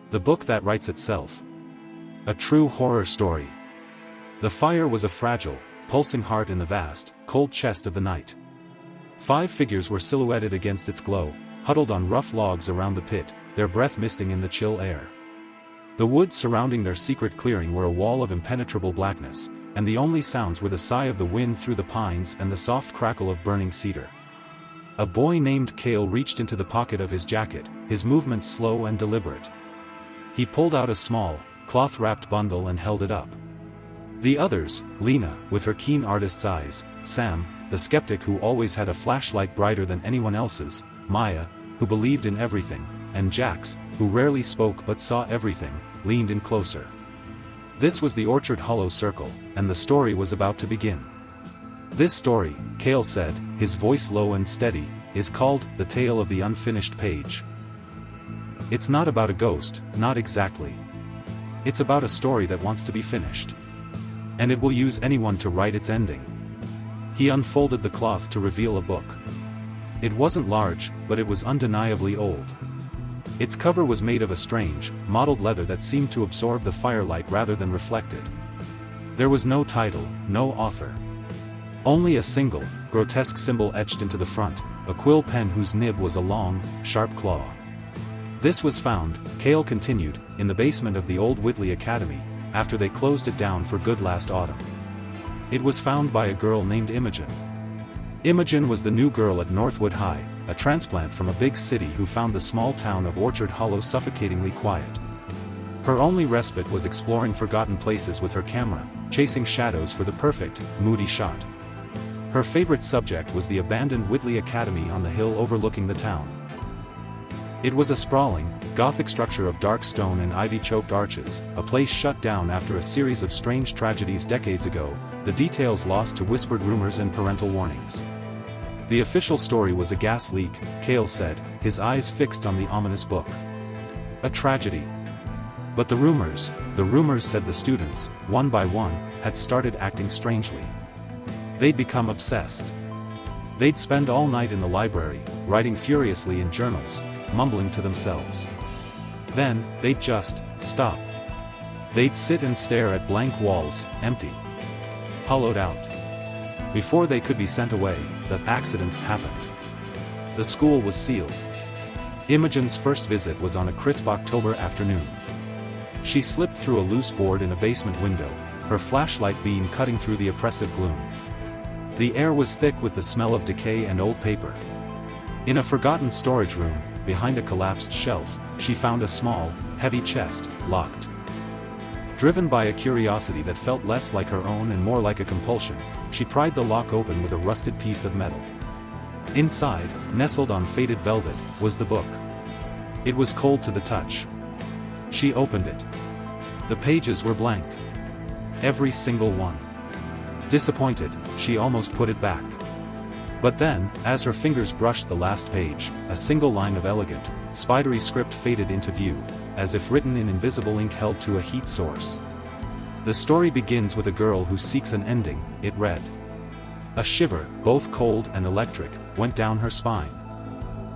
The book that writes itself. A true horror story. The fire was a fragile, pulsing heart in the vast, cold chest of the night. 5 figures were silhouetted against its glow, huddled on rough logs around the pit, their breath misting in the chill air. The woods surrounding their secret clearing were a wall of impenetrable blackness, and the only sounds were the sigh of the wind through the pines and the soft crackle of burning cedar. A boy named Cale reached into the pocket of his jacket, his movements slow and deliberate. He pulled out a small, cloth-wrapped bundle and held it up. The others, Lena, with her keen artist's eyes, Sam, the skeptic who always had a flashlight brighter than anyone else's, Maya, who believed in everything, and Jax, who rarely spoke but saw everything, leaned in closer. This was the Orchard Hollow Circle, and the story was about to begin. This story, Cale said, his voice low and steady, is called The Tale of the Unfinished Page. It's not about a ghost, not exactly. It's about a story that wants to be finished. And it will use anyone to write its ending. He unfolded the cloth to reveal a book. It wasn't large, but it was undeniably old. Its cover was made of a strange, mottled leather that seemed to absorb the firelight rather than reflect it. There was no title, no author. Only a single, grotesque symbol etched into the front, a quill pen whose nib was a long, sharp claw. This was found, Cale continued, in the basement of the old Whitley Academy, after they closed it down for good last autumn. It was found by a girl named Imogen. Imogen was the new girl at Northwood High, a transplant from a big city who found the small town of Orchard Hollow suffocatingly quiet. Her only respite was exploring forgotten places with her camera, chasing shadows for the perfect, moody shot. Her favorite subject was the abandoned Whitley Academy on the hill overlooking the town. It was a sprawling, Gothic structure of dark stone and ivy-choked arches, a place shut down after a series of strange tragedies decades ago, the details lost to whispered rumors and parental warnings. The official story was a gas leak, Cale said, his eyes fixed on the ominous book. A tragedy. But the rumors said the students, one by one, had started acting strangely. They'd become obsessed. They'd spend all night in the library, writing furiously in journals, mumbling to themselves. Then, they'd just stop. They'd sit and stare at blank walls, empty. Hollowed out. Before they could be sent away, the accident happened. The school was sealed. Imogen's first visit was on a crisp October afternoon. She slipped through a loose board in a basement window, her flashlight beam cutting through the oppressive gloom. The air was thick with the smell of decay and old paper. In a forgotten storage room, behind a collapsed shelf, she found a small, heavy chest, locked. Driven by a curiosity that felt less like her own and more like a compulsion, she pried the lock open with a rusted piece of metal. Inside, nestled on faded velvet, was the book. It was cold to the touch. She opened it. The pages were blank. Every single one. Disappointed, she almost put it back. But then, as her fingers brushed the last page, a single line of elegant, spidery script faded into view, as if written in invisible ink held to a heat source. The story begins with a girl who seeks an ending, it read. A shiver, both cold and electric, went down her spine.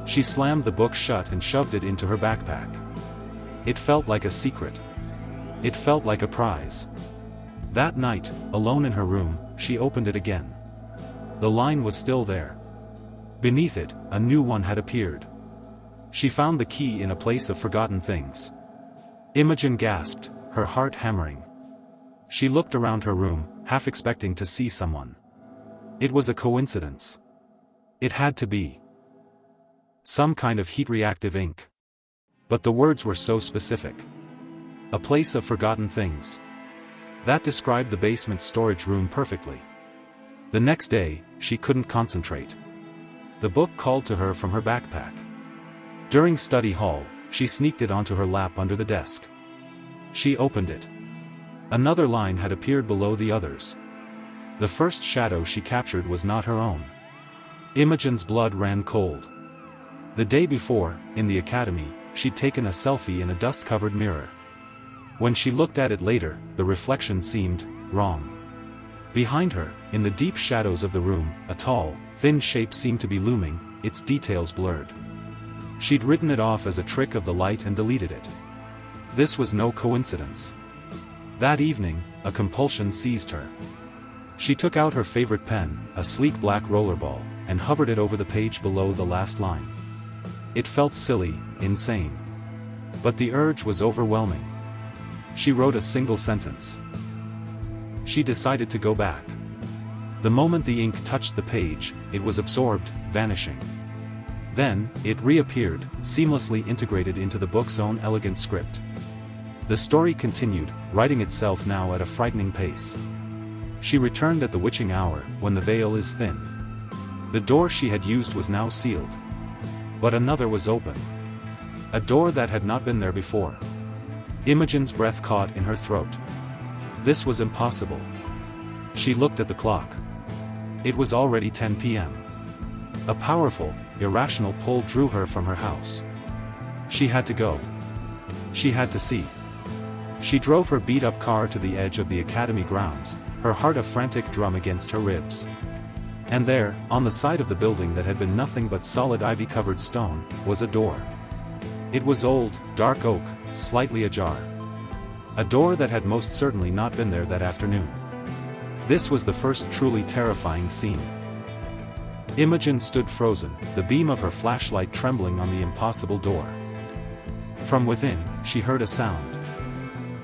She slammed the book shut and shoved it into her backpack. It felt like a secret. It felt like a prize. That night, alone in her room, she opened it again. The line was still there. Beneath it, a new one had appeared. She found the key in a place of forgotten things. Imogen gasped, her heart hammering. She looked around her room, half expecting to see someone. It was a coincidence. It had to be. Some kind of heat-reactive ink. But the words were so specific. A place of forgotten things. That described the basement storage room perfectly. The next day, she couldn't concentrate. The book called to her from her backpack. During study hall, she sneaked it onto her lap under the desk. She opened it. Another line had appeared below the others. The first shadow she captured was not her own. Imogen's blood ran cold. The day before, in the academy, she'd taken a selfie in a dust-covered mirror. When she looked at it later, the reflection seemed wrong. Behind her, in the deep shadows of the room, a tall, thin shape seemed to be looming, its details blurred. She'd written it off as a trick of the light and deleted it. This was no coincidence. That evening, a compulsion seized her. She took out her favorite pen, a sleek black rollerball, and hovered it over the page below the last line. It felt silly, insane. But the urge was overwhelming. She wrote a single sentence. She decided to go back. The moment the ink touched the page, it was absorbed, vanishing. Then, it reappeared, seamlessly integrated into the book's own elegant script. The story continued, writing itself now at a frightening pace. She returned at the witching hour, when the veil is thin. The door she had used was now sealed. But another was open. A door that had not been there before. Imogen's breath caught in her throat. This was impossible. She looked at the clock. It was already 10 p.m. A powerful, irrational pull drew her from her house. She had to go. She had to see. She drove her beat-up car to the edge of the academy grounds, her heart a frantic drum against her ribs. And there, on the side of the building that had been nothing but solid ivy-covered stone, was a door. It was old, dark oak, slightly ajar. A door that had most certainly not been there that afternoon. This was the first truly terrifying scene. Imogen stood frozen, the beam of her flashlight trembling on the impossible door. From within, she heard a sound.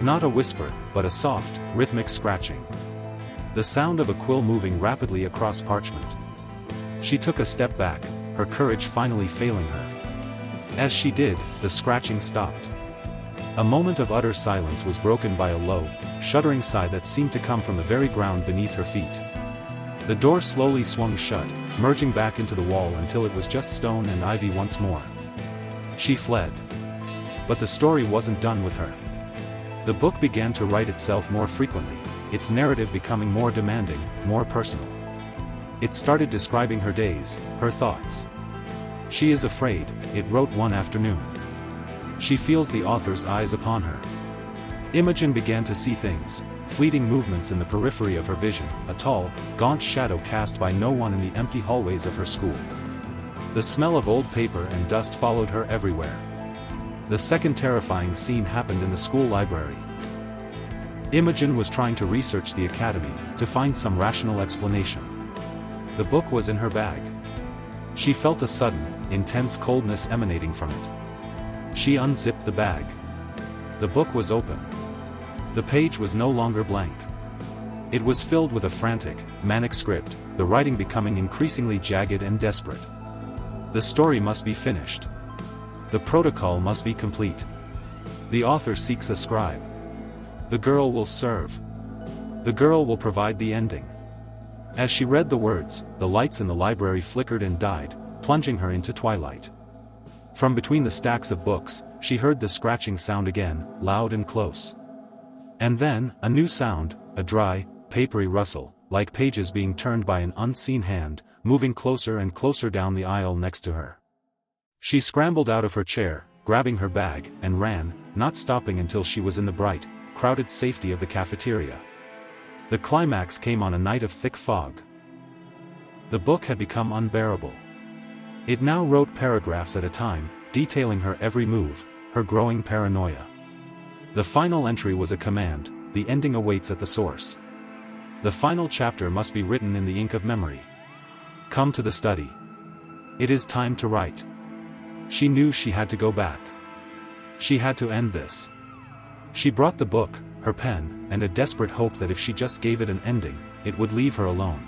Not a whisper, but a soft, rhythmic scratching. The sound of a quill moving rapidly across parchment. She took a step back, her courage finally failing her. As she did, the scratching stopped. A moment of utter silence was broken by a low, shuddering sigh that seemed to come from the very ground beneath her feet. The door slowly swung shut, merging back into the wall until it was just stone and ivy once more. She fled. But the story wasn't done with her. The book began to write itself more frequently, its narrative becoming more demanding, more personal. It started describing her days, her thoughts. She is afraid, it wrote one afternoon. She feels the author's eyes upon her. Imogen began to see things, fleeting movements in the periphery of her vision, a tall, gaunt shadow cast by no one in the empty hallways of her school. The smell of old paper and dust followed her everywhere. The second terrifying scene happened in the school library. Imogen was trying to research the academy, to find some rational explanation. The book was in her bag. She felt a sudden, intense coldness emanating from it. She unzipped the bag. The book was open. The page was no longer blank. It was filled with a frantic, manic script, the writing becoming increasingly jagged and desperate. The story must be finished. The protocol must be complete. The author seeks a scribe. The girl will serve. The girl will provide the ending. As she read the words, the lights in the library flickered and died, plunging her into twilight. From between the stacks of books, she heard the scratching sound again, loud and close. And then, a new sound, a dry, papery rustle, like pages being turned by an unseen hand, moving closer and closer down the aisle next to her. She scrambled out of her chair, grabbing her bag, and ran, not stopping until she was in the bright, crowded safety of the cafeteria. The climax came on a night of thick fog. The book had become unbearable. It now wrote paragraphs at a time, detailing her every move, her growing paranoia. The final entry was a command, the ending awaits at the source. The final chapter must be written in the ink of memory. Come to the study. It is time to write. She knew she had to go back. She had to end this. She brought the book, her pen, and a desperate hope that if she just gave it an ending, it would leave her alone.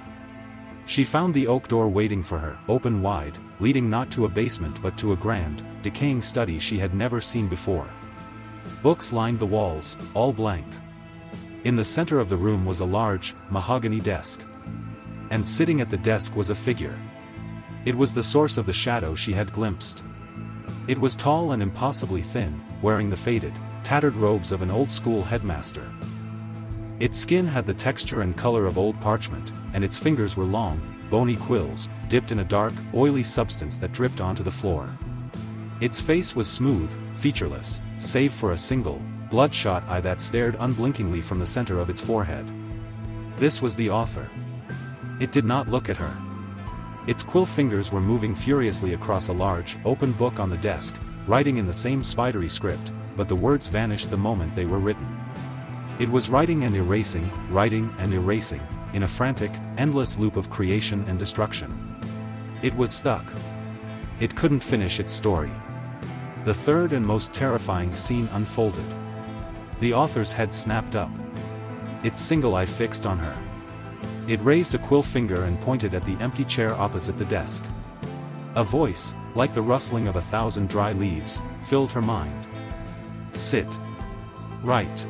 She found the oak door waiting for her, open wide, leading not to a basement but to a grand, decaying study she had never seen before. Books lined the walls, all blank. In the center of the room was a large, mahogany desk. And sitting at the desk was a figure. It was the source of the shadow she had glimpsed. It was tall and impossibly thin, wearing the faded, tattered robes of an old-school headmaster. Its skin had the texture and color of old parchment, and its fingers were long, bony quills, dipped in a dark, oily substance that dripped onto the floor. Its face was smooth, featureless, save for a single, bloodshot eye that stared unblinkingly from the center of its forehead. This was the author. It did not look at her. Its quill fingers were moving furiously across a large, open book on the desk, writing in the same spidery script, but the words vanished the moment they were written. It was writing and erasing, in a frantic, endless loop of creation and destruction. It was stuck. It couldn't finish its story. The third and most terrifying scene unfolded. The author's head snapped up. Its single eye fixed on her. It raised a quill finger and pointed at the empty chair opposite the desk. A voice, like the rustling of 1,000 dry leaves, filled her mind. Sit. Write.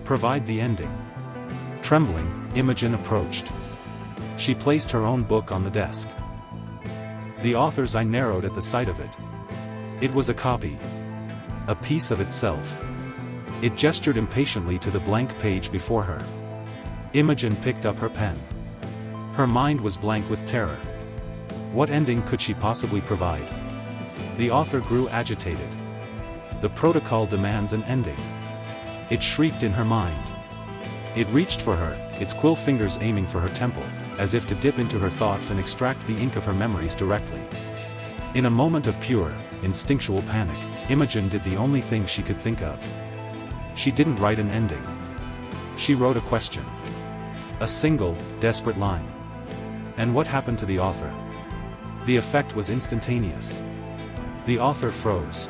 Provide the ending. Trembling, Imogen approached. She placed her own book on the desk. The author's eye narrowed at the sight of it. It was a copy. A piece of itself. It gestured impatiently to the blank page before her. Imogen picked up her pen. Her mind was blank with terror. What ending could she possibly provide? The author grew agitated. The protocol demands an ending. It shrieked in her mind. It reached for her, its quill fingers aiming for her temple, as if to dip into her thoughts and extract the ink of her memories directly. In a moment of pure, instinctual panic, Imogen did the only thing she could think of. She didn't write an ending. She wrote a question. A single, desperate line. And what happened to the author? The effect was instantaneous. The author froze.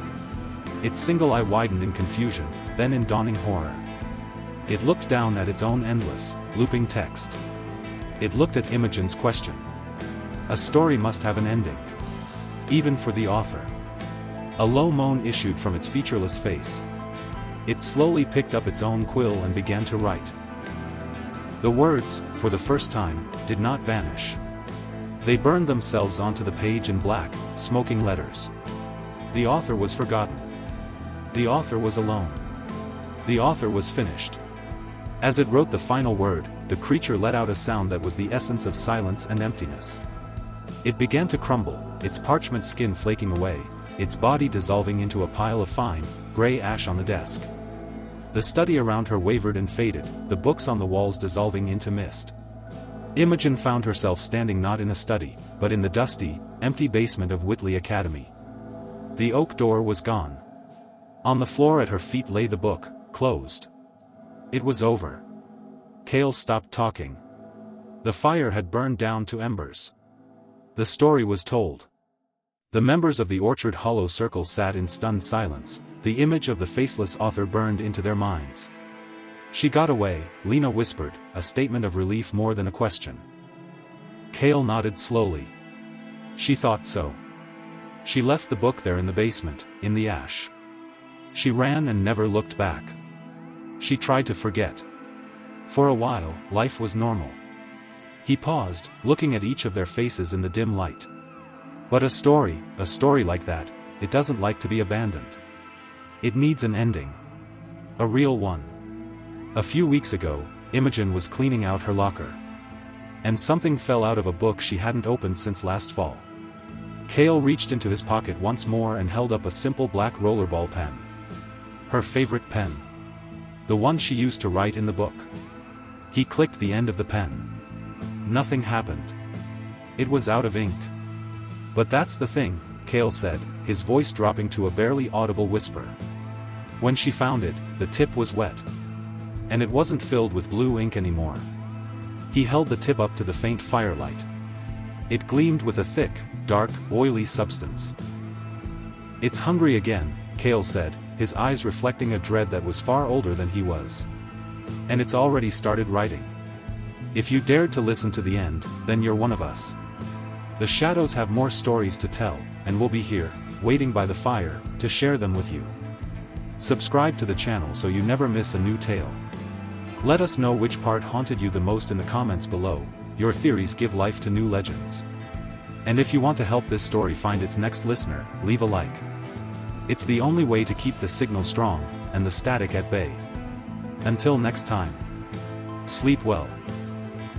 Its single eye widened in confusion, then in dawning horror. It looked down at its own endless, looping text. It looked at Imogen's question. A story must have an ending. Even for the author. A low moan issued from its featureless face. It slowly picked up its own quill and began to write. The words, for the first time, did not vanish. They burned themselves onto the page in black, smoking letters. The author was forgotten. The author was alone. The author was finished. As it wrote the final word, the creature let out a sound that was the essence of silence and emptiness. It began to crumble, its parchment skin flaking away, its body dissolving into a pile of fine, gray ash on the desk. The study around her wavered and faded, the books on the walls dissolving into mist. Imogen found herself standing not in a study, but in the dusty, empty basement of Whitley Academy. The oak door was gone. On the floor at her feet lay the book, closed. It was over. Cale stopped talking. The fire had burned down to embers. The story was told. The members of the Orchard Hollow Circle sat in stunned silence, the image of the faceless author burned into their minds. She got away, Lena whispered, a statement of relief more than a question. Cale nodded slowly. She thought so. She left the book there in the basement, in the ash. She ran and never looked back. She tried to forget. For a while, life was normal. He paused, looking at each of their faces in the dim light. But a story like that, it doesn't like to be abandoned. It needs an ending. A real one. A few weeks ago, Imogen was cleaning out her locker. And something fell out of a book she hadn't opened since last fall. Cale reached into his pocket once more and held up a simple black rollerball pen. Her favorite pen. The one she used to write in the book. He clicked the end of the pen. Nothing happened. It was out of ink. But that's the thing, Cale said, his voice dropping to a barely audible whisper. When she found it, the tip was wet. And it wasn't filled with blue ink anymore. He held the tip up to the faint firelight. It gleamed with a thick, dark, oily substance. It's hungry again, Cale said, his eyes reflecting a dread that was far older than he was. And it's already started writing. If you dared to listen to the end, then you're one of us. The shadows have more stories to tell, and we'll be here, waiting by the fire, to share them with you. Subscribe to the channel so you never miss a new tale. Let us know which part haunted you the most in the comments below. Your theories give life to new legends. And if you want to help this story find its next listener, leave a like. It's the only way to keep the signal strong, and the static at bay. Until next time. Sleep well.